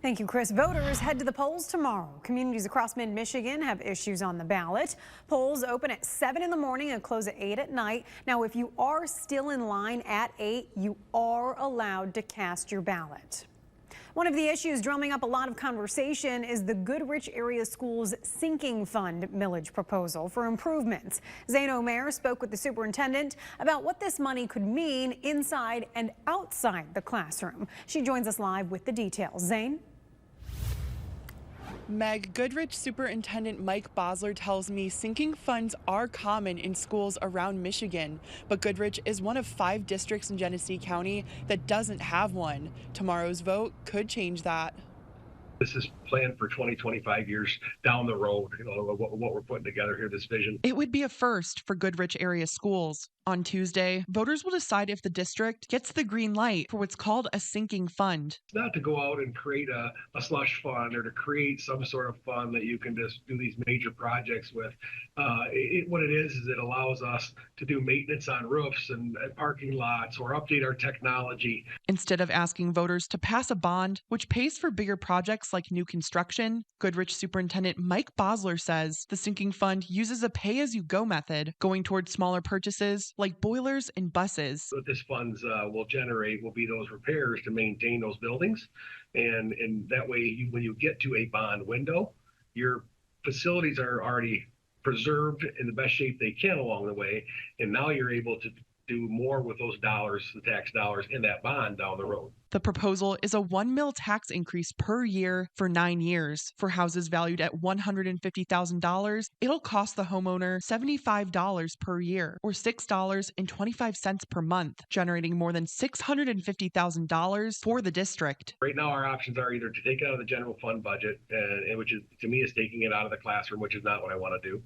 Thank you, Chris. Voters head to the polls tomorrow. Communities across mid-Michigan have issues on the ballot. Polls open at 7 in the morning and close at 8 at night. Now, if you are still in line at 8, you are allowed to cast your ballot. One of the issues drumming up a lot of conversation is the Goodrich Area Schools Sinking Fund millage proposal for improvements. Zane O'Meara spoke with the superintendent about what this money could mean inside and outside the classroom. She joins us live with the details. Zane? Meg, Goodrich Superintendent Mike Bosler tells me sinking funds are common in schools around Michigan, but Goodrich is one of 5 districts in Genesee County that doesn't have one. Tomorrow's vote could change that. This is planned for 20, 25 years down the road, what we're putting together here, this vision. It would be a first for Goodrich Area Schools. On Tuesday, voters will decide if the district gets the green light for what's called a sinking fund. It's not to go out and create a slush fund or to create some sort of fund that you can just do these major projects with. What it is it allows us to do maintenance on roofs and parking lots or update our technology. Instead of asking voters to pass a bond, which pays for bigger projects like new construction, Goodrich Superintendent Mike Bosler says the sinking fund uses a pay-as-you-go method, going towards smaller purchases like boilers and buses. What this funds will generate will be those repairs to maintain those buildings. And that way, when you get to a bond window, your facilities are already preserved in the best shape they can along the way. And now you're able to do more with those dollars, the tax dollars in that bond down the road. The proposal is a $1 million tax increase per year for 9 years. For houses valued at $150,000, it'll cost the homeowner $75 per year, or $6.25 per month, generating more than $650,000 for the district. Right now, our options are either to take it out of the general fund budget, which is, to me, is taking it out of the classroom, which is not what I want to do,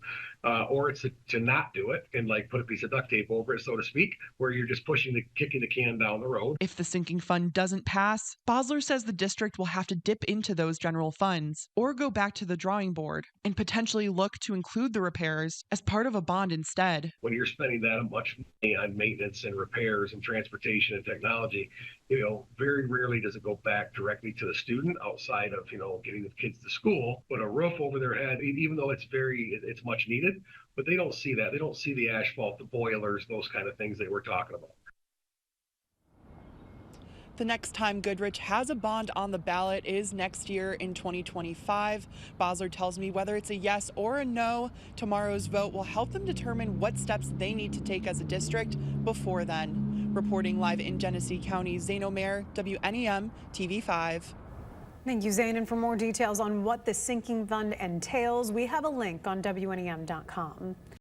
or it's to not do it and like put a piece of duct tape over it, so to speak, where you're just kicking the can down the road. If the sinking fund doesn't pass, Bosler says the district will have to dip into those general funds or go back to the drawing board and potentially look to include the repairs as part of a bond instead. When you're spending that much money on maintenance and repairs and transportation and technology, very rarely does it go back directly to the student outside of, getting the kids to school. But a roof over their head, even though it's much needed, but they don't see that. They don't see the asphalt, the boilers, those kind of things that we're talking about. The next time Goodrich has a bond on the ballot is next year in 2025. Bosler tells me whether it's a yes or a no, tomorrow's vote will help them determine what steps they need to take as a district before then. Reporting live in Genesee County, Zane O'Meara, WNEM TV 5. Thank you, Zane. And for more details on what the sinking fund entails, we have a link on WNEM.com.